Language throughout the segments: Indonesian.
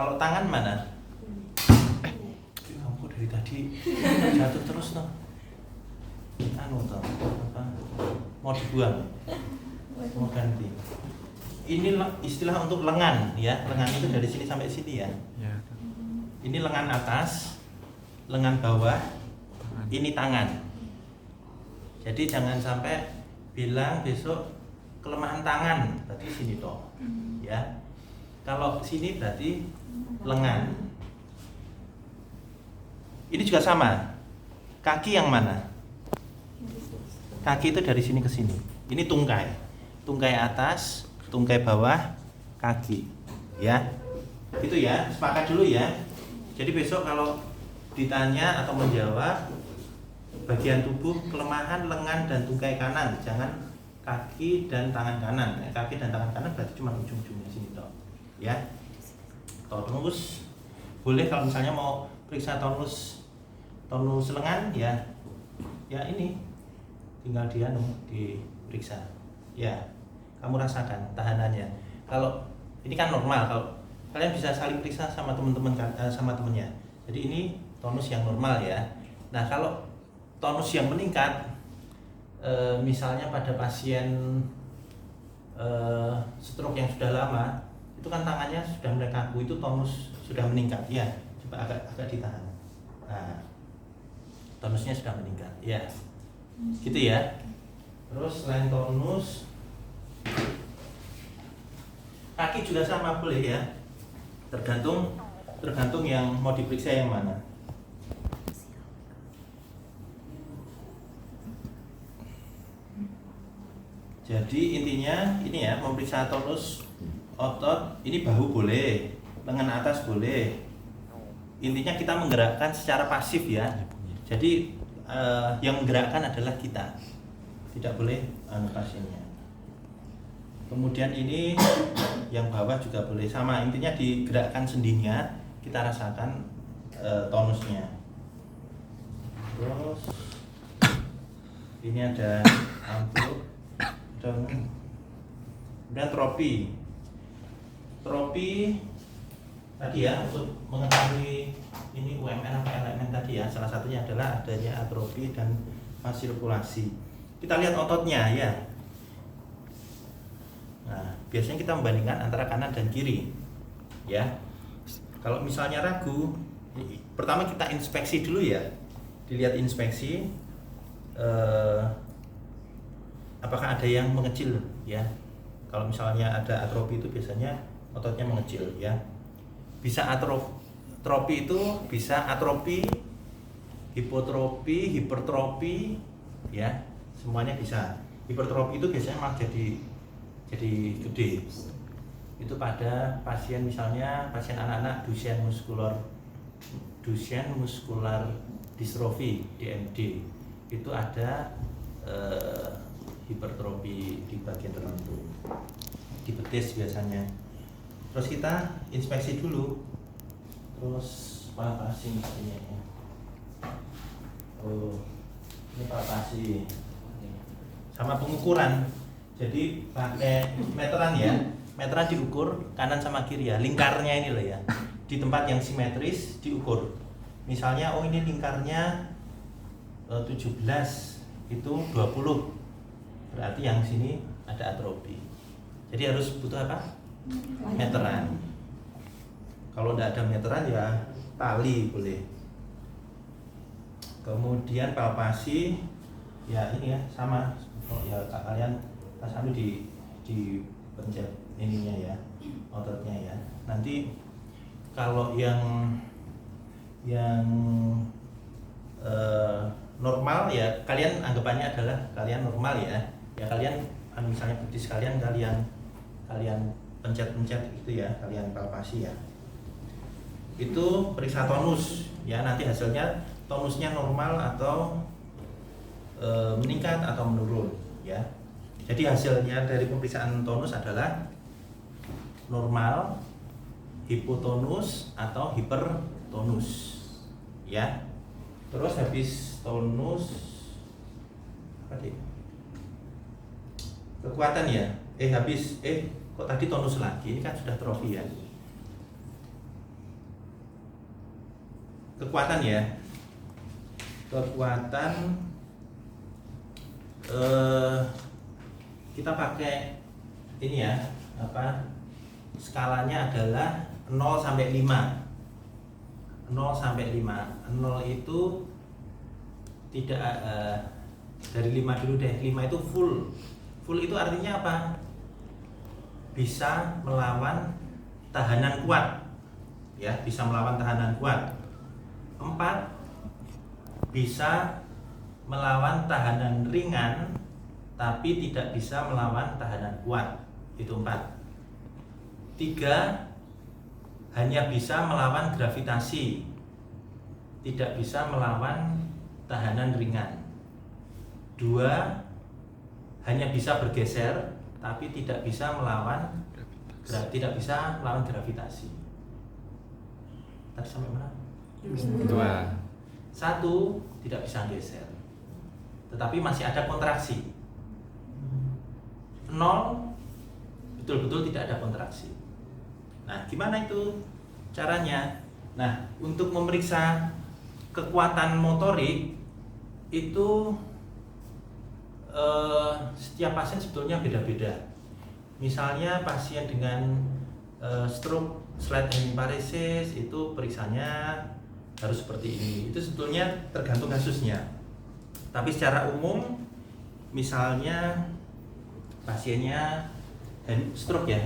Kalau tangan mana? Kamu dari tadi jatuh terus toh. Anu toh, apa? Mau dibuang? Mau ganti? Ini istilah untuk lengan ya. Lengan itu dari sini sampai sini ya. Ini lengan atas, lengan bawah, ini tangan. Jadi jangan sampai bilang besok kelemahan tangan, berarti sini toh. Ya. Kalau sini berarti lengan. Ini juga sama. Kaki yang mana? Kaki itu dari sini ke sini. Ini tungkai. Tungkai atas, tungkai bawah, kaki. Ya. Itu ya, sepakat dulu ya. Jadi besok kalau ditanya atau menjawab bagian tubuh kelemahan lengan dan tungkai kanan, jangan kaki dan tangan kanan. Kaki dan tangan kanan berarti cuma ujung-ujungnya sini toh. Ya. Tonus boleh kalau misalnya mau periksa tonus lengan ya. Ya ini tinggal diperiksa. Ya. Kamu rasakan tahanannya. Kalau ini kan normal, kalau kalian bisa saling periksa sama teman-teman sama temennya. Jadi ini tonus yang normal ya. Nah kalau tonus yang meningkat, misalnya pada pasien stroke yang sudah lama, itu kan tangannya sudah mulai kaku, itu tonus sudah meningkat. Ya, coba agak ditahan. Nah, tonusnya sudah meningkat. Ya, gitu ya. Terus selain tonus, kaki juga sama boleh ya. Tergantung yang mau diperiksa yang mana. Jadi intinya ini ya, memeriksa tonus otot. Ini bahu boleh, lengan atas boleh. Intinya kita menggerakkan secara pasif ya. Jadi yang menggerakkan adalah kita, tidak boleh pasiennya. Kemudian ini yang bawah juga boleh, sama intinya digerakkan sendinya, kita rasakan tonusnya. Terus ini ada ampul dan tropi tadi ya, untuk mengetahui ini UMN apa elemen tadi ya, salah satunya adalah adanya atrofi dan fasirkulasi. Kita lihat ototnya ya. Nah, biasanya kita membandingkan antara kanan dan kiri ya. Kalau misalnya ragu, pertama kita inspeksi dulu ya, dilihat inspeksi apakah ada yang mengecil ya. Kalau misalnya ada atrofi itu biasanya ototnya mengecil ya. Bisa atrofi itu bisa atrofi, hipotrofi, hipertrofi ya, semuanya bisa. Hipertrofi itu biasanya malah jadi gede. Itu pada pasien, misalnya pasien anak-anak Duchenne muscular dystrophy DMD, itu ada hipertrofi di bagian tertentu, di betis biasanya. Terus kita inspeksi dulu, terus palpasi misalnya ya. Oh, ini palpasi sama pengukuran. Jadi pakai meteran ya, meteran diukur kanan sama kiri ya, lingkarnya ini loh ya, di tempat yang simetris diukur. Misalnya oh ini lingkarnya 17, itu 20, berarti yang sini ada atrofi. Jadi harus butuh apa? Meteran. Kalau tidak ada meteran ya tali boleh. Kemudian palpasi ya ini ya sama, ya kalian sambil di pencet ininya ya, ototnya ya. Nanti kalau yang normal ya, kalian anggapannya adalah kalian normal ya. Ya kalian misalnya betis kalian pencet-pencet gitu ya, kalian palpasi ya. Itu periksa tonus ya, nanti hasilnya tonusnya normal atau meningkat atau menurun ya. Jadi hasilnya dari pemeriksaan tonus adalah normal, hipotonus atau hipertonus ya. Terus habis tonus kekuatan ya, habis kok tadi tonus lagi, ini kan sudah trofi ya. kekuatan ya. Kekuatan kita pakai ini ya, skalanya adalah 0 sampai 5. 0 sampai 5. 0 itu tidak dari 5 dulu deh. 5 itu full. Full itu artinya apa? Bisa melawan tahanan kuat. Ya, bisa melawan tahanan kuat. 4 bisa melawan tahanan ringan tapi tidak bisa melawan tahanan kuat. Itu 4. 3 hanya bisa melawan gravitasi, tidak bisa melawan tahanan ringan. 2 hanya bisa bergeser tapi tidak bisa melawan gravitasi. Tadi sampai mana? 2. 1 tidak bisa geser, tetapi masih ada kontraksi. 0 betul-betul tidak ada kontraksi. Nah, gimana itu caranya? Nah, untuk memeriksa kekuatan motorik itu setiap pasien sebetulnya beda-beda. Misalnya pasien dengan stroke slight hemiparesis itu periksanya harus seperti ini. Itu sebetulnya tergantung kasusnya. Tapi secara umum, misalnya pasiennya stroke ya,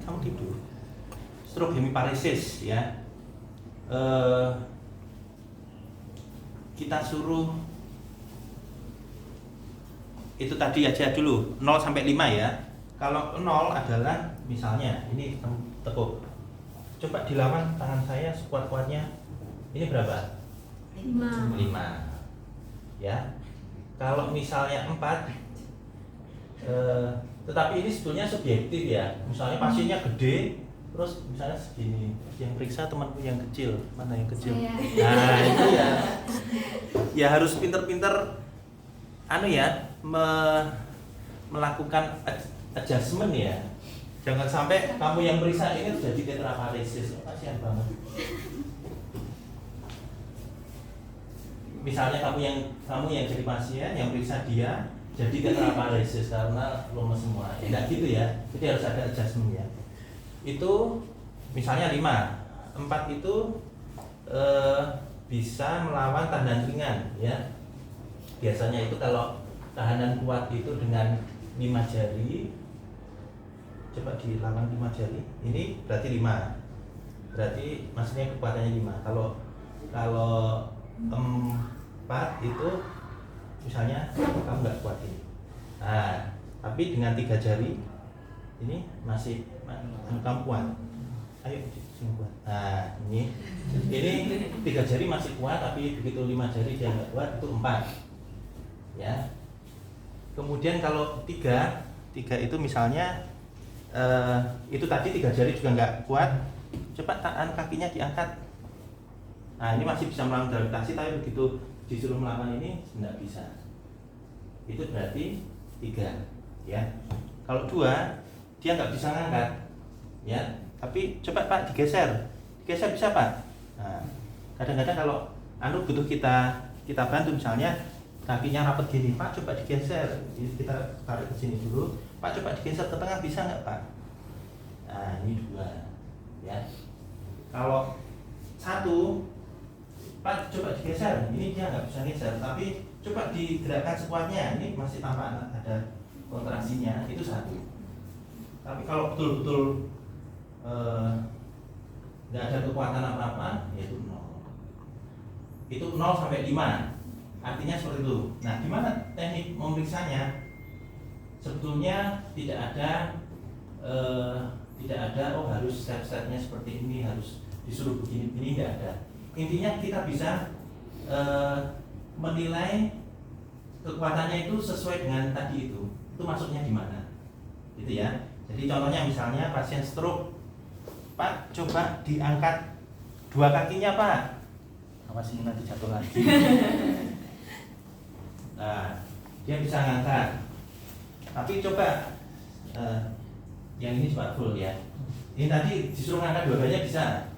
kamu tidur. Stroke hemiparesis ya. Kita suruh itu tadi aja dulu 0 sampai 5 ya. Kalau 0 adalah misalnya ini tekuk. Coba dilawan tangan saya sekuat-kuatnya. Ini berapa? 5. 5. Ya. Kalau misalnya 4 tetapi ini sebetulnya subjektif ya. Misalnya pasiennya gede terus misalnya segini, yang periksa temanku yang kecil, mana yang kecil? Nah itu ya harus pinter-pinter melakukan adjustment ya. Jangan sampai kamu yang periksa ini jadi tetraparesis, kasihan banget. Misalnya kamu yang jadi pasien, yang periksa dia jadi tetraparesis karena lemes semua. Tidak gitu ya. Jadi harus ada adjustment ya. Itu misalnya 5, 4 itu bisa melawan tahanan ringan ya. Biasanya itu kalau tahanan kuat itu dengan 5 jari. Coba dilawan 5 jari. Ini berarti 5. Berarti maksudnya kekuatannya 5. Kalau 4 itu misalnya kamu nggak kuat ini. Nah, tapi dengan 3 jari ini masih kamu kuat. Ayo sini kuat. Nah, ini 3 jari masih kuat, tapi begitu 5 jari dia nggak kuat, itu 4. Ya. Kemudian kalau 3 itu misalnya itu tadi 3 jari juga nggak kuat. Coba tangan kakinya diangkat. Nah, ini masih bisa melawan gravitasi, tapi begitu disuruh melawan ini nggak bisa. Itu berarti 3 ya. Kalau 2 dia nggak bisa ngangkat ya, tapi coba Pak digeser bisa Pak. Nah, kadang-kadang kalau butuh kita bantu, misalnya kakinya rapet gini, Pak coba digeser, kita tarik ke sini dulu, Pak coba digeser ke tengah, bisa nggak Pak? Nah ini 2 ya. Kalau 1 Pak coba digeser, ini dia nggak bisa geser, tapi coba digerakkan sekuatnya, ini masih tampak ada kontraksinya, itu 1. Tapi kalau betul-betul nggak ada kekuatan apa-apa, yaitu 0. Itu 0 sampai 5, artinya seperti itu. Nah, gimana teknik memeriksanya? Sebetulnya tidak ada oh harus step-stepnya seperti ini, harus disuruh begini, nggak ada. Intinya kita bisa menilai kekuatannya itu sesuai dengan tadi itu masuknya di mana, gitu ya. Jadi contohnya misalnya pasien stroke, Pak coba diangkat 2 kakinya Pak. Awas ini nanti jatuh lagi. Nah, dia bisa ngangkat. Tapi coba yang ini coba full ya. Ini tadi disuruh ngangkat 2-duanya bisa.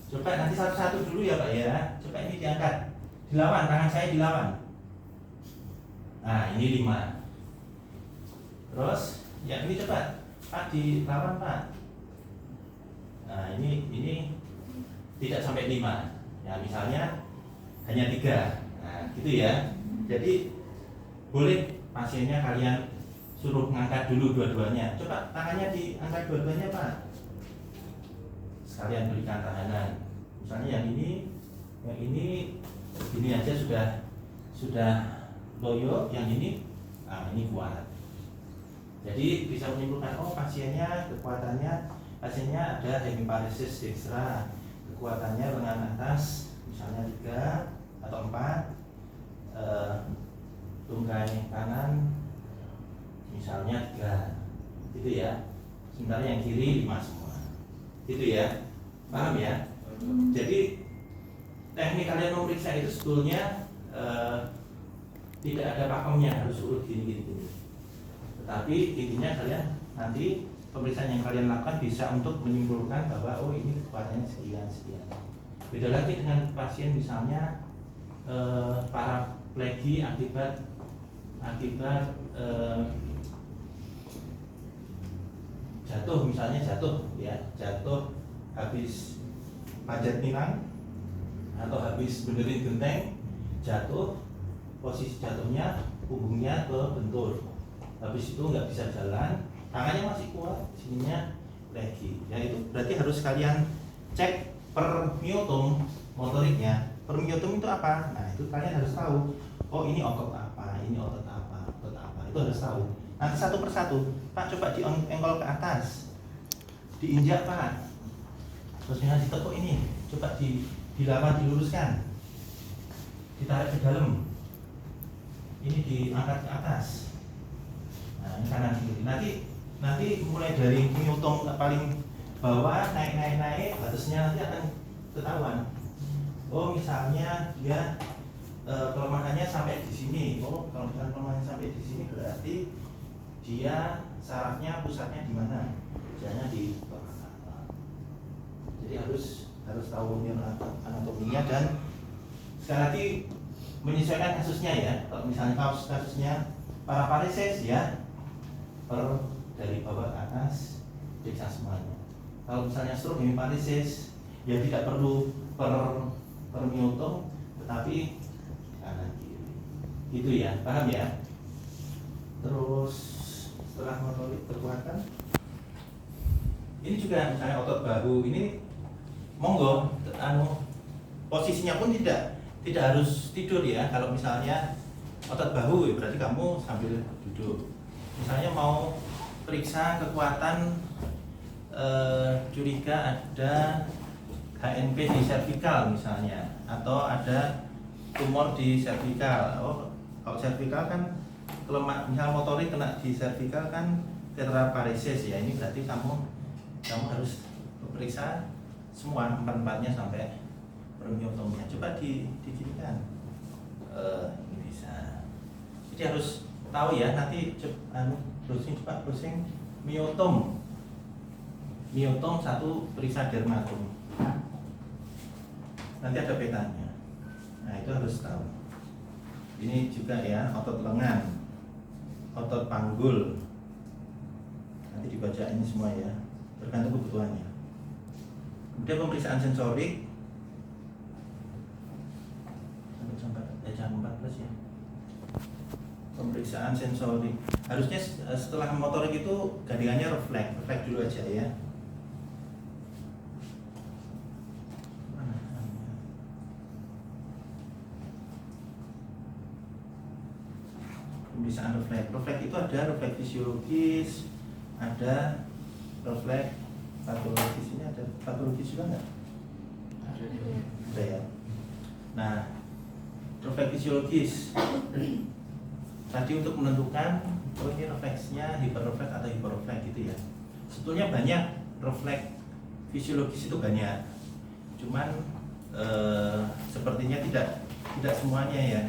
Coba nanti satu-satu dulu ya Pak ya. Coba ini diangkat, dilawan, tangan saya dilawan. Nah ini 5. Terus yang ini coba Pak dilawan Pak. Nah ini tidak sampai 5. Ya misalnya hanya 3. Nah gitu ya. Jadi boleh pasiennya kalian suruh ngangkat dulu dua-duanya. Coba tangannya diangkat dua-duanya Pak. Sekalian berikan tahanan. Misalnya yang ini aja sudah loyo, yang ini kuat. Jadi bisa menyimpulkan pasiennya ada hemiparesis dextra, kekuatannya lengan atas misalnya 3 atau 4, tungkai kanan misalnya 3, gitu ya. Sementara yang kiri 5 semua, gitu ya. Paham ya? Jadi teknik kalian memeriksa itu sebetulnya tidak ada pakemnya, harus urut gini. Tetapi intinya kalian nanti pemeriksaan yang kalian lakukan bisa untuk menyimpulkan bahwa ini kekuatannya sekian. Beda lagi dengan pasien misalnya paraplegi akibat jatuh habis panjat pinang atau habis benerin genteng, jatuh, posisi jatuhnya punggungnya ke bentur, habis itu nggak bisa jalan, tangannya masih kuat, sininya lagi. Ya itu berarti harus kalian cek per myotom motoriknya. Per myotom itu apa? Nah itu kalian harus tahu. Ini otot apa, ini otot apa, itu harus tahu. Nanti satu persatu, Pak coba diengkol ke atas, diinjak Pak, terus dengan ditekuk ini, coba dilawan, diluruskan, ditarik ke dalam, ini diangkat ke atas. Nah ini kanan kiri. Nanti mulai dari myotom paling bawah naik, batasnya nanti akan ketahuan. Misalnya dia kelemahannya sampai di sini. Kalau misalnya kelemahannya sampai di sini berarti dia sarafnya pusatnya di mana? Jangan di bawah. Jadi harus tahu anatominya dan sekali lagi menyesuaikan kasusnya ya. Kalau misalnya kasusnya paraparesis ya, dari bawah ke atas periksa semuanya. Kalau misalnya stroke hemiparesis ya tidak perlu per myotom, tetapi kanan kiri. Gitu ya, paham ya? Terus setelah motorik kekuatan, ini juga misalnya otot bahu ini monggo posisinya pun tidak harus tidur ya. Kalau misalnya otot bahu berarti kamu sambil duduk. Misalnya mau periksa kekuatan, curiga ada HNP di servikal misalnya, atau ada tumor di servikal. Kalau servikal kan misal motorik kena di servikal kan tetraparesis ya. Ini berarti kamu harus periksa semua 4-4-nya sampai permyotomnya. Coba diginikan. Ini bisa. Jadi harus tahu ya, nanti browsing myotom satu periksa dermatom. Nanti ada petanya. Nah itu harus tahu. Ini juga ya, otot lengan, otot panggul. Nanti dibaca ini semua ya, tergantung kebutuhannya. Kemudian pemeriksaan sensorik sampai jam 14 ya. Pemeriksaan sensorik harusnya setelah motorik itu gandengannya refleks dulu aja ya. Pemeriksaan refleks itu ada refleks fisiologis, ada refleks patologis. Ini ada patologis juga nggak? Ada ya. Nah, refleks fisiologis tadi untuk menentukan ini refleksnya hiperrefleks atau hiperrefleks gitu ya. Sebetulnya banyak refleks fisiologis itu banyak, cuman sepertinya tidak semuanya ya.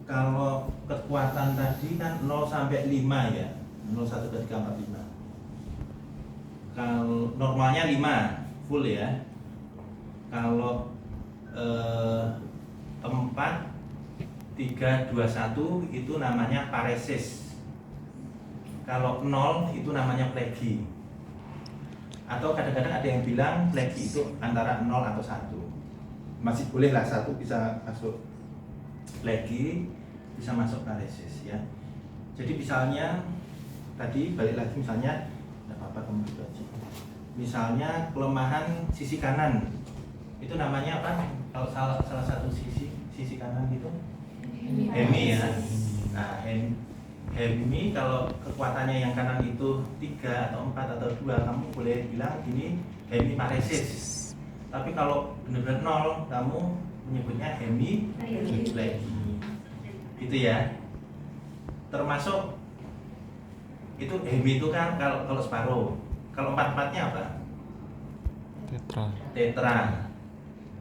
Kalau kekuatan tadi kan 0 sampai 5 ya, 0, 1, 2, 3, 4, 5. Kalau normalnya 5 full ya. Kalau 4 3 2 1 itu namanya paresis. Kalau 0 itu namanya plegi. Atau kadang-kadang ada yang bilang plegi itu antara 0 atau 1. Masih boleh lah, 1 bisa masuk plegi, bisa masuk paresis ya. Jadi misalnya tadi balik lagi, misalnya tidak apa-apa kamu gitu aja. Misalnya kelemahan sisi kanan, itu namanya apa? Kalau salah satu sisi kanan itu hemi ya. Nah, hemi kalau kekuatannya yang kanan itu 3 atau 4 atau 2, kamu boleh bilang ini hemi paresis. Tapi kalau benar-benar 0, kamu menyebutnya hemi plegi. Gitu ya. Termasuk itu hemi itu kan kalau separuh. Kalau 4-4-nya apa? Tetra.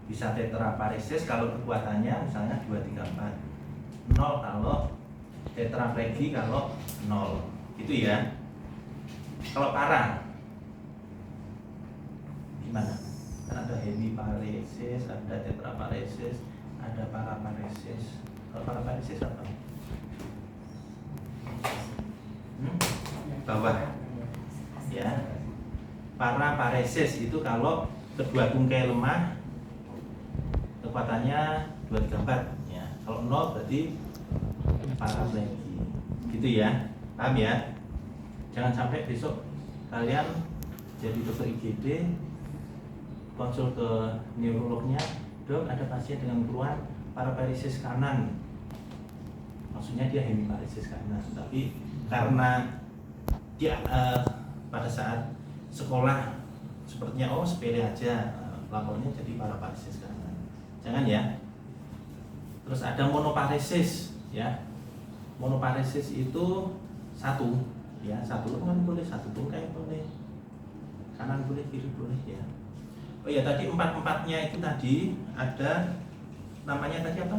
Bisa tetra paresis kalau kekuatannya misalnya 2 3 4. 0 kalau tetra plegi, kalau 0. Gitu ya. Kalau parah gimana? Kan ada hemiparesis, ada tetraparesis, ada paraparesis. Kalau paraparesis apa? Bawah ya. Paraparesis itu kalau kedua tungkai lemah, kekuatannya 2 3 4 ya. Kalau 0 berarti paraplegi. Gitu ya. Paham ya? Jangan sampai besok kalian jadi dokter IGD konsul ke neurolognya, dok ada pasien dengan keluhan paraparesis kanan, maksudnya dia hemiparesis kanan, tapi karena dia pada saat sekolah sepertinya sepele aja, lapornya jadi paraparesis kanan. Jangan ya. Terus ada monoparesis ya. Monoparesis itu satu ya, satu kan boleh, satu tungkai boleh, kanan boleh, kiri boleh ya. Oh ya, tadi 4-4-nya itu tadi ada namanya tadi apa?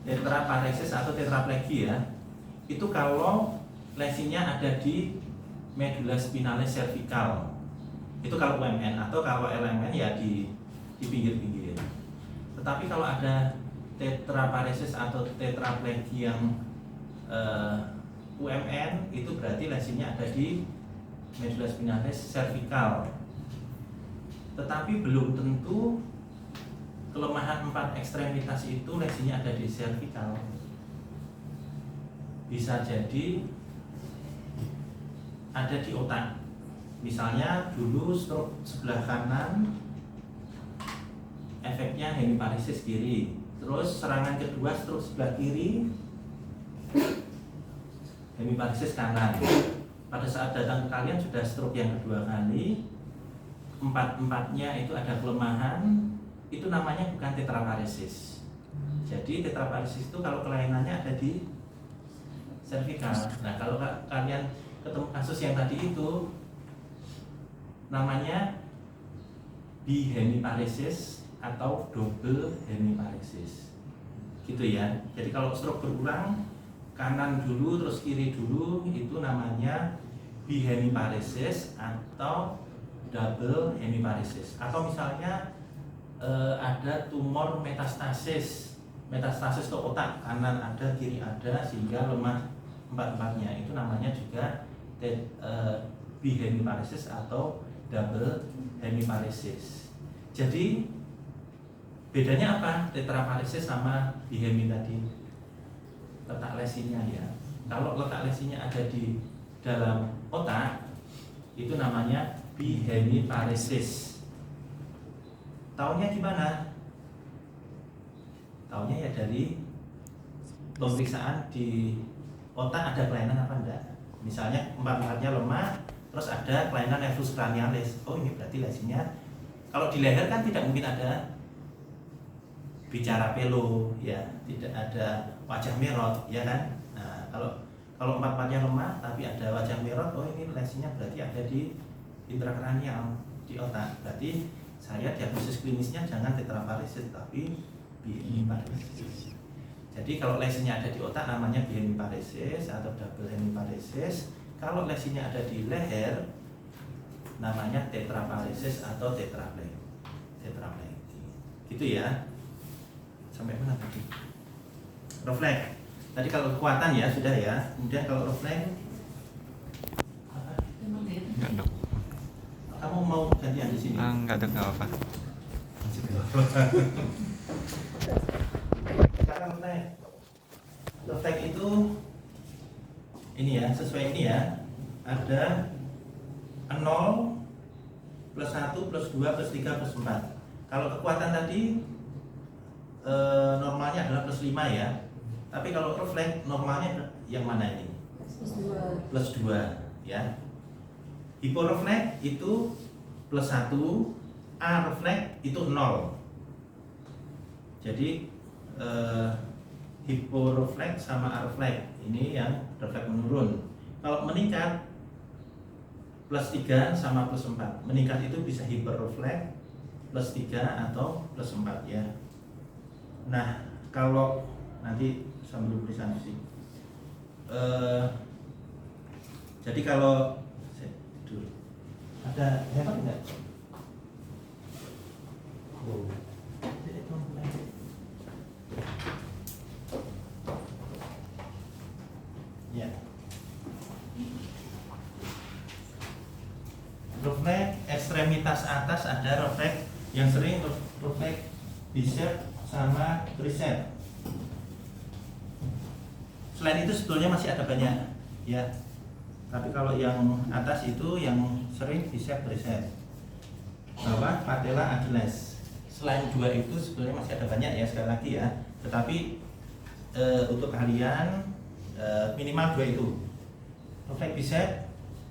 Tetraparesis atau tetraplegi ya. Itu kalau lesinya ada di medula spinalis cervical. Itu kalau UMN, atau kalau LMN ya di pinggir-pinggir. Tetapi kalau ada tetraparesis atau tetraplegi yang UMN, itu berarti lesinya ada di medula spinalis cervical. Tetapi belum tentu kelemahan 4 ekstremitas itu lesinya ada di cervical. Bisa jadi ada di otak. Misalnya dulu stroke sebelah kanan, efeknya hemiparesis kiri. Terus serangan kedua stroke sebelah kiri, hemiparesis kanan. Pada saat datang ke kalian sudah stroke yang kedua kali, 4-4-nya itu ada kelemahan, itu namanya bukan tetraparesis. Jadi tetraparesis itu kalau kelainannya ada di cervical. Nah, kalau kalian ketemu kasus yang tadi itu namanya bihemiparesis atau double hemiparesis. Gitu ya. Jadi kalau stroke berulang, kanan dulu terus kiri dulu, itu namanya bihemiparesis atau double hemiparesis. Atau misalnya ada tumor metastasis ke otak, kanan ada kiri ada sehingga lemah 4-4-nya, itu namanya juga bihemiparesis atau double hemiparesis. Jadi bedanya apa tetraparesis sama bihemi tadi? Letak lesinya ya. Kalau letak lesinya ada di dalam otak, itu namanya bihemiparesis. Taunya gimana? Taunya ya dari pemeriksaan di otak ada kelainan apa enggak. Misalnya 4-4-nya lemah, terus ada kelainan nervus cranialis. Oh, ini berarti lesinya. Kalau di leher kan tidak mungkin ada bicara pelo ya, tidak ada wajah merot ya kan. Nah, kalau 4-4-nya lemah tapi ada wajah merot, oh ini lesinya berarti ada di intrakranial, di otak. Berarti saya diagnosis klinisnya jangan tetraparesis tapi bihemiparesis. Jadi kalau lesinya ada di otak namanya bihemiparesis atau double hemiparesis. Kalau lesinya ada di leher namanya tetraparesis atau tetrapleki. Gitu ya. Sampai mana tadi? Refleks. Tadi kalau kekuatan ya sudah ya. Kemudian kalau refleks, Enggak dok. kamu mau gantian di sini? Enggak dok, nggak apa-apa. Sekarang refleks itu ini ya, sesuai ini ya. Ada 0 plus 1 plus 2 plus 3 plus 4. Kalau kekuatan tadi normalnya adalah plus 5 ya. Tapi kalau refleks normalnya yang mana ini? Plus 2 ya. Hiporefleks itu plus 1, arefleks itu 0. Jadi hiporefleks sama arefleks ini yang refleks menurun. Kalau meningkat plus 3 sama plus 4. Meningkat itu bisa hiperrefleks plus 3 atau plus 4 ya. Nah, kalau nanti sambil tulisan sih. Jadi kalau ada hemat enggak? Oh. Ya. Refleks ekstremitas atas ada refleks yang sering refleks bicep sama tricep. Selain itu sebetulnya masih ada banyak ya. Tapi kalau yang atas itu yang sering bicep tricep. Bawah patella Achilles. Selain dua itu sebetulnya masih ada banyak ya sekali lagi ya. Tetapi untuk kalian minimal dua itu. Refleks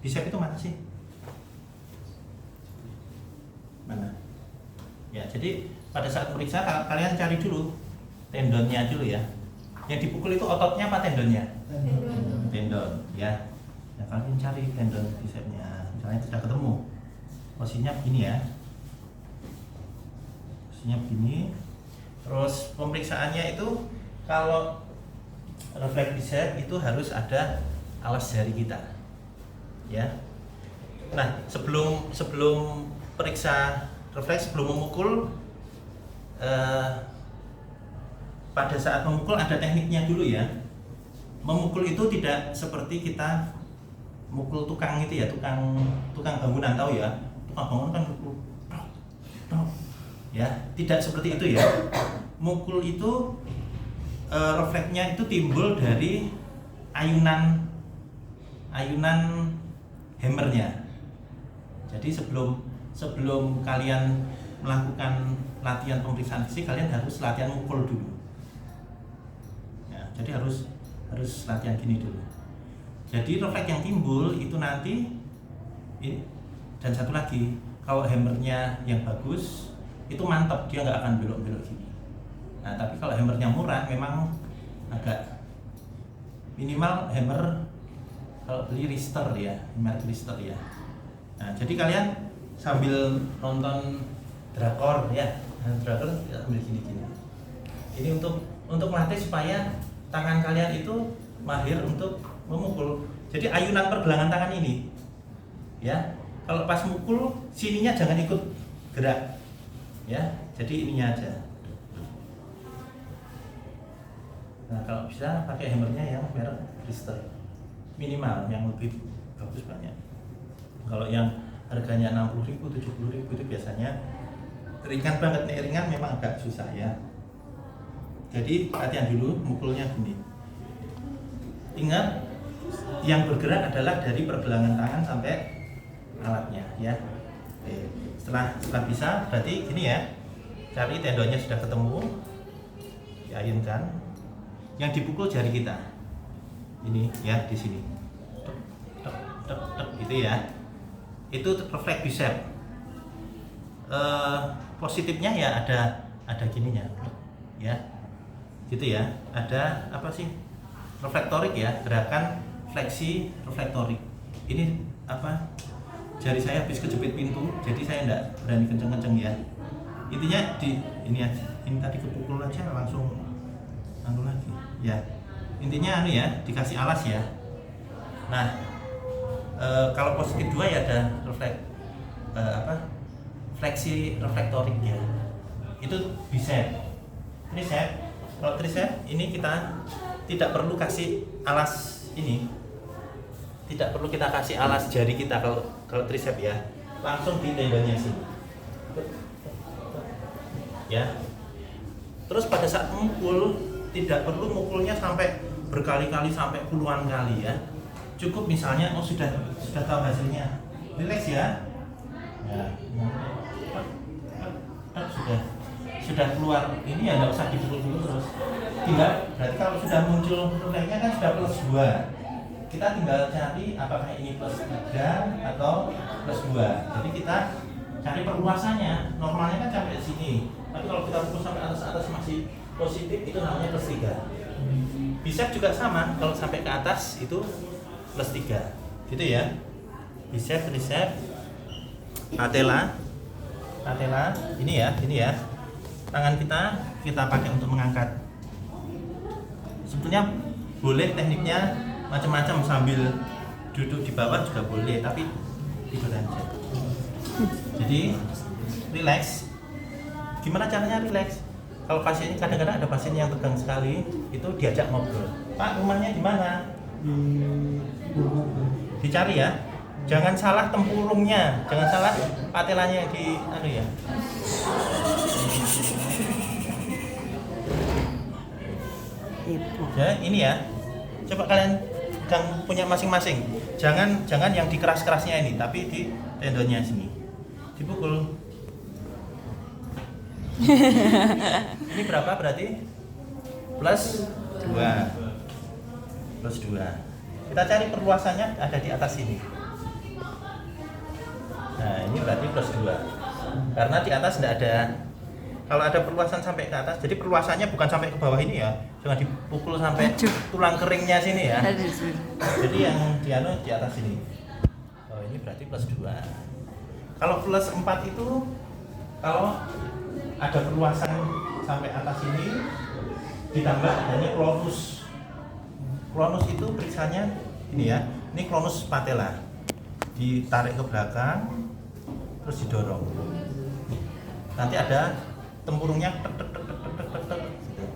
bicep itu mana sih? Mana? Ya, jadi pada saat periksa kalian cari dulu tendonnya dulu ya. Yang dipukul itu ototnya apa tendonnya? Tendon, ya. Nah, kalian cari tendon bicepnya. Misalnya sudah ketemu, posisinya begini ya. Posisinya begini. Terus pemeriksaannya itu kalau refleks bicep itu harus ada alas jari kita, ya. Nah, sebelum periksa refleks, sebelum memukul, pada saat memukul ada tekniknya dulu ya. Memukul itu tidak seperti kita mukul tukang itu ya, tukang bangunan, tahu ya? Tukang bangunan kan mukul, ya, tidak seperti itu ya. Mukul itu refleksnya itu timbul dari ayunan hammernya. Jadi sebelum kalian melakukan latihan pemeriksaan fisik, kalian harus latihan mukul dulu. Ya, jadi harus latihan gini dulu. Jadi refleks yang timbul itu nanti dan satu lagi, kalau hammernya yang bagus itu mantap, dia nggak akan belok-belok gini. Nah, tapi kalau hammernya murah memang agak minimal hammer kalau beli Richter ya, merek Richter ya. Nah, jadi kalian sambil nonton drakor ya, drakor sambil gini-gini. Ini untuk melatih supaya tangan kalian itu mahir untuk memukul. Jadi ayunan pergelangan tangan ini, ya, kalau pas mukul sininya jangan ikut gerak, ya. Jadi ininya aja. Nah, kalau bisa pakai hammernya yang merek Richter, minimal yang lebih bagus banyak. Kalau yang harganya 60.000, 70.000 itu biasanya ringan banget. Nih ringan memang agak susah ya. Jadi latihan dulu mukulnya gini. Ingat, yang bergerak adalah dari pergelangan tangan sampai alatnya ya. Oke. Setelah bisa berarti gini ya. Cari tendonnya sudah ketemu, diayunkan. Yang dipukul jari kita. Ini ya di sini. Tek gitu ya. Itu refleks bicep. Positifnya ya ada gininya, ya, gitu ya. Ada apa sih? Reflektorik ya, gerakan fleksi reflektorik. Ini apa? Jari saya habis kejepit pintu, jadi saya enggak berani kenceng-kenceng ya. Intinya di ini aja. Ini tadi kepukul aja langsung lagi. Ya. Intinya ya, dikasih alas ya. Nah, kalau positif 2 ya ada refleks fleksi reflektoriknya itu bicep. Tricep, kalau tricep ini kita tidak perlu kasih alas ini, tidak perlu kita kasih alas jari kita kalau tricep ya, langsung di tendonnya sini ya. Terus pada saat mukul tidak perlu mukulnya sampai berkali-kali, sampai puluhan kali ya, cukup misalnya sudah tahu hasilnya, relax ya, sudah keluar ini ya, nggak usah dipukul dulu terus, tinggal berarti kalau sudah muncul relaxnya kan sudah plus 2, kita tinggal cari apakah ini plus 3 atau plus 2. Jadi kita cari perluasannya, normalnya kan sampai sini, tapi kalau kita pukul sampai atas masih positif, itu namanya plus 3. Bicep juga sama, kalau sampai ke atas itu plus 3 gitu ya. Bicep, tricep, patella ini ya. Tangan kita pakai untuk mengangkat. Sebetulnya boleh tekniknya macam-macam, sambil duduk di bawah juga boleh, tapi tidur aja. Jadi relax. Gimana caranya relax? Kalau pasiennya, kadang-kadang ada pasien yang tegang sekali, itu diajak ngobrol. Pak, rumahnya di mana? Dicari ya. Jangan salah tempurungnya, jangan salah patelanya di ya. Ya, ini ya. Coba kalian pegang punya masing-masing. Jangan yang di keras-kerasnya ini, tapi di tendonnya sini. Dipukul. Ini berapa berarti? Plus 2. Plus 2. Kita cari perluasannya ada di atas sini. Nah, ini berarti plus 2. Karena di atas tidak ada. Kalau ada perluasan sampai ke atas, jadi perluasannya bukan sampai ke bawah ini ya. Jangan dipukul sampai tulang keringnya sini ya. Jadi yang di atas sini. Oh, ini berarti plus 2. Kalau plus 4 itu kalau ada perluasan sampai atas ini ditambah adanya klonus. Klonus itu periksanya ini ya. Ini klonus patella. Ditarik ke belakang terus didorong. Nanti ada tempurungnya gitu.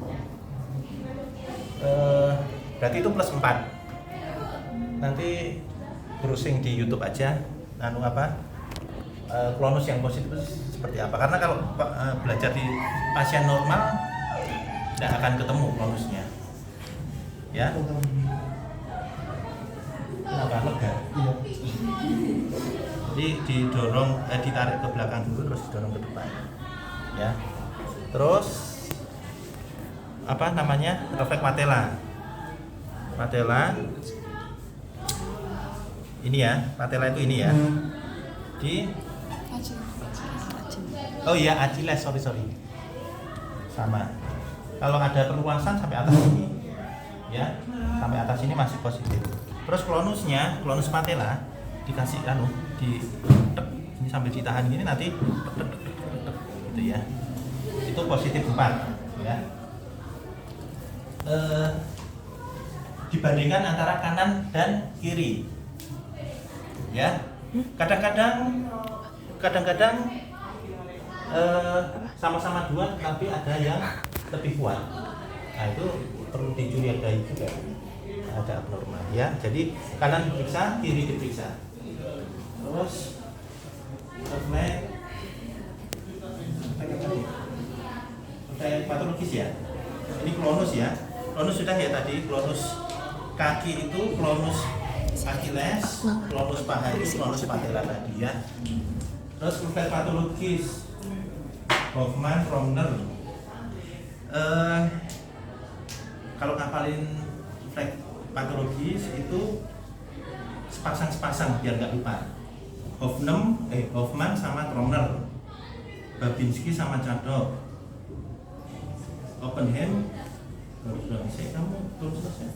Berarti itu plus 4. Nanti browsing di YouTube aja klonus yang positif seperti apa. Karena kalau belajar di pasien normal tidak akan ketemu klonusnya. Ya. Kenapa? Lega? Iya. Jadi ditarik ke belakang dulu terus didorong ke depan. Ya. Terus refleks patella. Ini ya, patella itu ini ya. Oh iya, Achilles, sorry. Sama. Kalau ada perluasan sampai atas ini. Ya, sampai atas ini masih positif. Terus klonus patella dikasih ini sambil ditahan gini, nanti gitu ya. Itu positif 4 ya. Dibandingkan antara kanan dan kiri. Ya. Kadang-kadang sama-sama 2 tapi ada yang lebih kuat. Nah, itu perlu dicurigai juga. Ada abnormal ya. Jadi kanan diperiksa, kiri diperiksa. Terus refleks patologis ya. Ini klonus ya. Klonus sudah ya tadi, klonus kaki itu klonus Achilles, klonus paha itu klonus patella tadi ya. Terus refleks patologis Hoffman, Romner. Kalau ngapalin refleks patologis itu sepasang biar nggak lupa. Hoffman sama Tromner, Babinski sama Chadok, Oppenheim. Kamu selesai.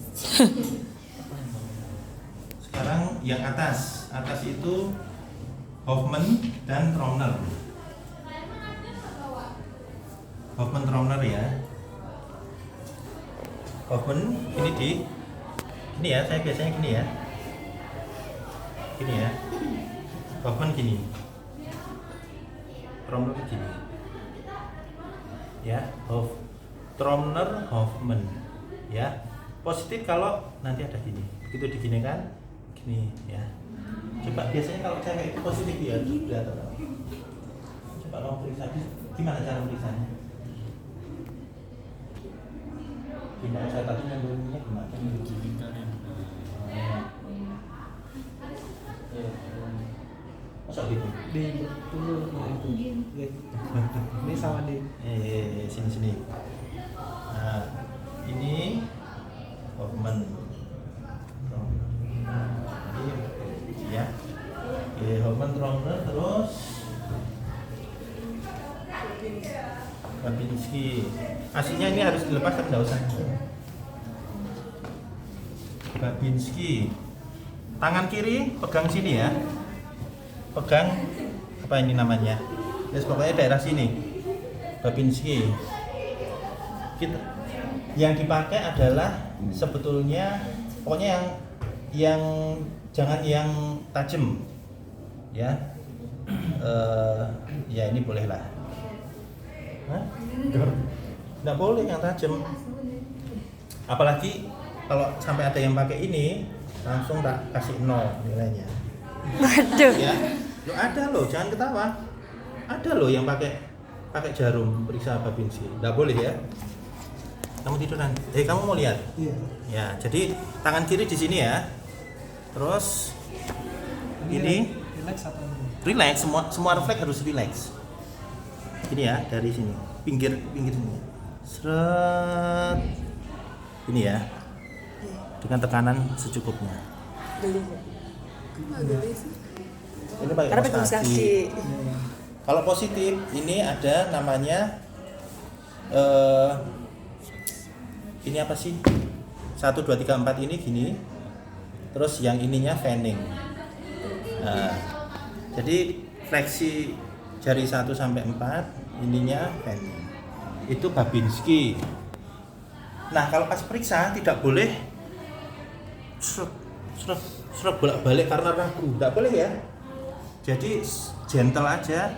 Sekarang yang atas itu Hoffman dan Tromner. Hoffman Tromner ya. Hoffman ini ya, saya biasanya gini ya. Hoffman gini. Trommler begini. Ya, Trommler Hoffmann. Ya. Positif kalau nanti ada gini. Begitu digini kan? Gini ya. Coba biasanya kalau cewek itu positif ya, kelihatan. Coba kamu periksa. Gimana cara periksanya? Gimana saya tadi ngambilnya gimana? Masa gitu? Di tunggu itu. Ini sama di. Sini. Nah, ini Hoffmann. Ini ya. Hoffmann Trommler terus Babinski. Aslinya ini harus dilepas tapi nggak usah. Babinski. Tangan kiri pegang sini ya. Pegang apa ini namanya? Ya pokoknya daerah sini. Babinski. Kita yang dipakai adalah sebetulnya pokoknya yang jangan yang tajam. Ya. Ya ini boleh lah. Nggak boleh yang tajam. Apalagi kalau sampai ada yang pakai ini langsung tak kasih 0 nilainya. Waduh. Ya, loh ada loh, jangan ketawa. Ada loh yang pakai jarum periksa Babinski. Nggak boleh ya. Kamu tiduran. Kamu mau lihat? Iya. Ya, jadi tangan kiri di sini ya. Terus ini relax atau relax, semua refleks harus relax. Ini ya, dari sini, pinggir sini. Seret. Ini ya. Dengan tekanan secukupnya. Ini pakai Karena kaos pakai kaki. kaki. Kalau positif, ini ada namanya ini apa sih? 1, 2, 3, 4 ini gini. Terus yang ininya fanning. Nah, jadi fleksi jari 1 sampai 4 ininya fanning. Itu Babinski. Nah, kalau pas periksa tidak boleh seret bolak-balik karena ragu. Tidak boleh ya. Jadi gentle aja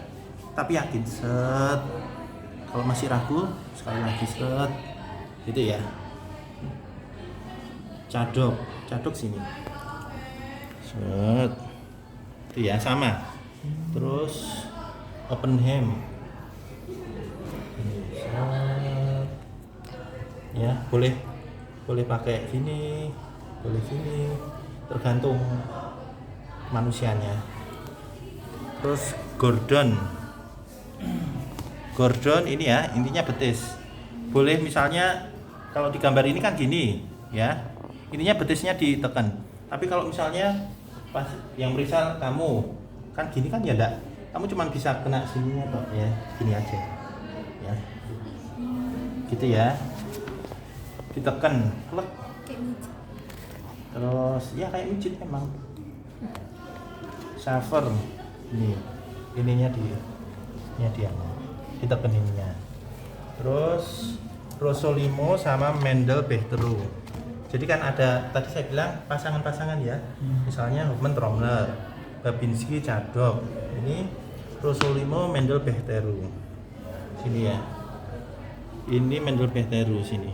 tapi yakin. Set. Kalau masih ragu sekali lagi set. Gitu ya. Cadok sini. Set. Itu ya sama. Terus open hem. Set. Ya, boleh pakai gini, boleh gini, tergantung manusianya. Terus Gordon ini ya, intinya betis. Boleh misalnya kalau di gambar ini kan gini ya, intinya betisnya ditekan. Tapi kalau misalnya pas yang meriksa kamu kan gini kan ya enggak, kamu cuma bisa kena sininya kok ya, gini aja ya, gitu ya, ditekan klek. Terus ya kayak mijit emang. Shaver ininya dia ditekan ininya. Terus Rosolimo sama Mendel Bechtero. Jadi kan ada tadi saya bilang pasangan-pasangan ya. Misalnya Hoffmann Trommler, Babinski Cadok. Ini Rosolimo Mendel Bechtero. Sini ya. Ini Mendel Bechtero sini.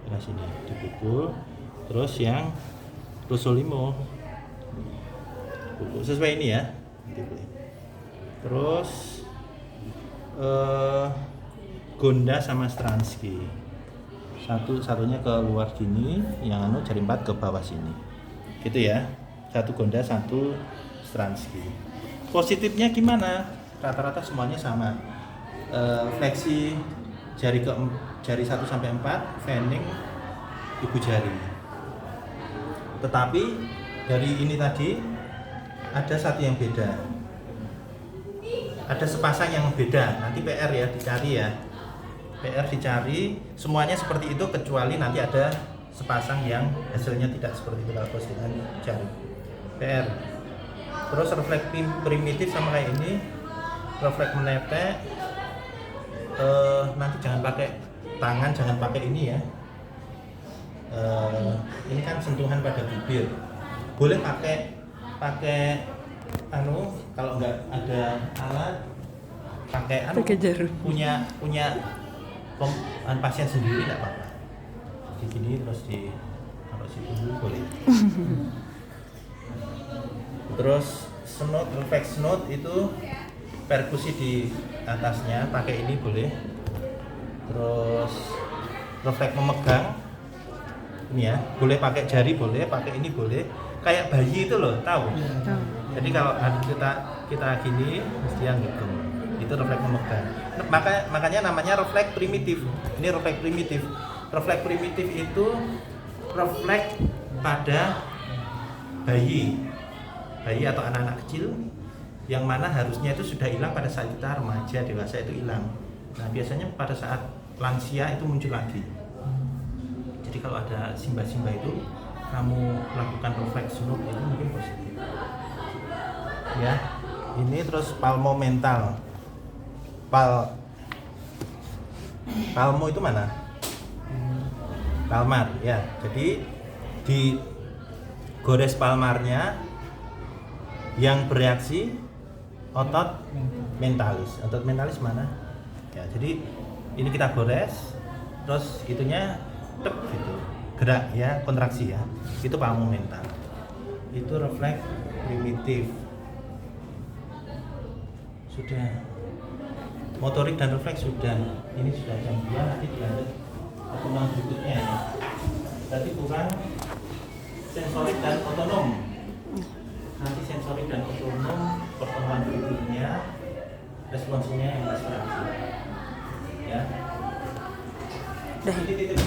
Nah sini dipukul. Terus yang Rosolimo dipukul sesuai ini ya. Terus Gonda sama Stransky. Satunya ke luar gini, yang jari 4 ke bawah sini. Gitu ya. Satu Gonda, satu Stransky. Positifnya gimana? Rata-rata semuanya sama. Fleksi jari 1 sampai 4, fanning ibu jari. Tetapi dari ini tadi ada satu yang beda. Ada sepasang yang beda. Nanti PR ya dicari ya. PR dicari, semuanya seperti itu kecuali nanti ada sepasang yang hasilnya tidak seperti itu kalau postingan cari. PR. Terus refleks primitif sama kayak ini, refleks menetek. Nanti jangan pakai tangan, jangan pakai ini ya. Ini kan sentuhan pada bibir. Boleh pakai kalau nggak ada alat pakai jarum, punya pasien sendiri nggak apa-apa. Di sini terus di taruh situ dulu boleh. Terus snot, reflex snot itu perkusi di atasnya, pakai ini boleh. Terus refleks memegang ini ya, boleh pakai jari, boleh pakai ini, boleh kayak bayi itu loh, tahu? Jadi kalau kita gini mesti yang gitu, itu refleks memegang. Makanya namanya refleks primitif. Ini refleks primitif. Refleks primitif itu refleks pada bayi atau anak-anak kecil yang mana harusnya itu sudah hilang pada saat kita remaja, dewasa itu hilang. Nah biasanya pada saat lansia itu muncul lagi. Jadi kalau ada simba-simba itu kamu lakukan refleks snot itu mungkin positif. Ya, ini terus palmomental. Palmo itu mana? Palmar ya. Jadi di gores palmarnya yang bereaksi otot mentalis. Otot mentalis mana? Ya, jadi ini kita gores, terus itunya tep gitu, gerak ya, kontraksi ya. Itu palmomental. Itu refleks primitif. Sudah. Motorik dan refleks sudah. Ini sudah jam 2, nanti dilanjut pertemuan berikutnya ya. Berarti kurang sensorik dan otonom. Nanti sensorik dan otonom pertemuan berikutnya responsinya yang masih ya. Ini titik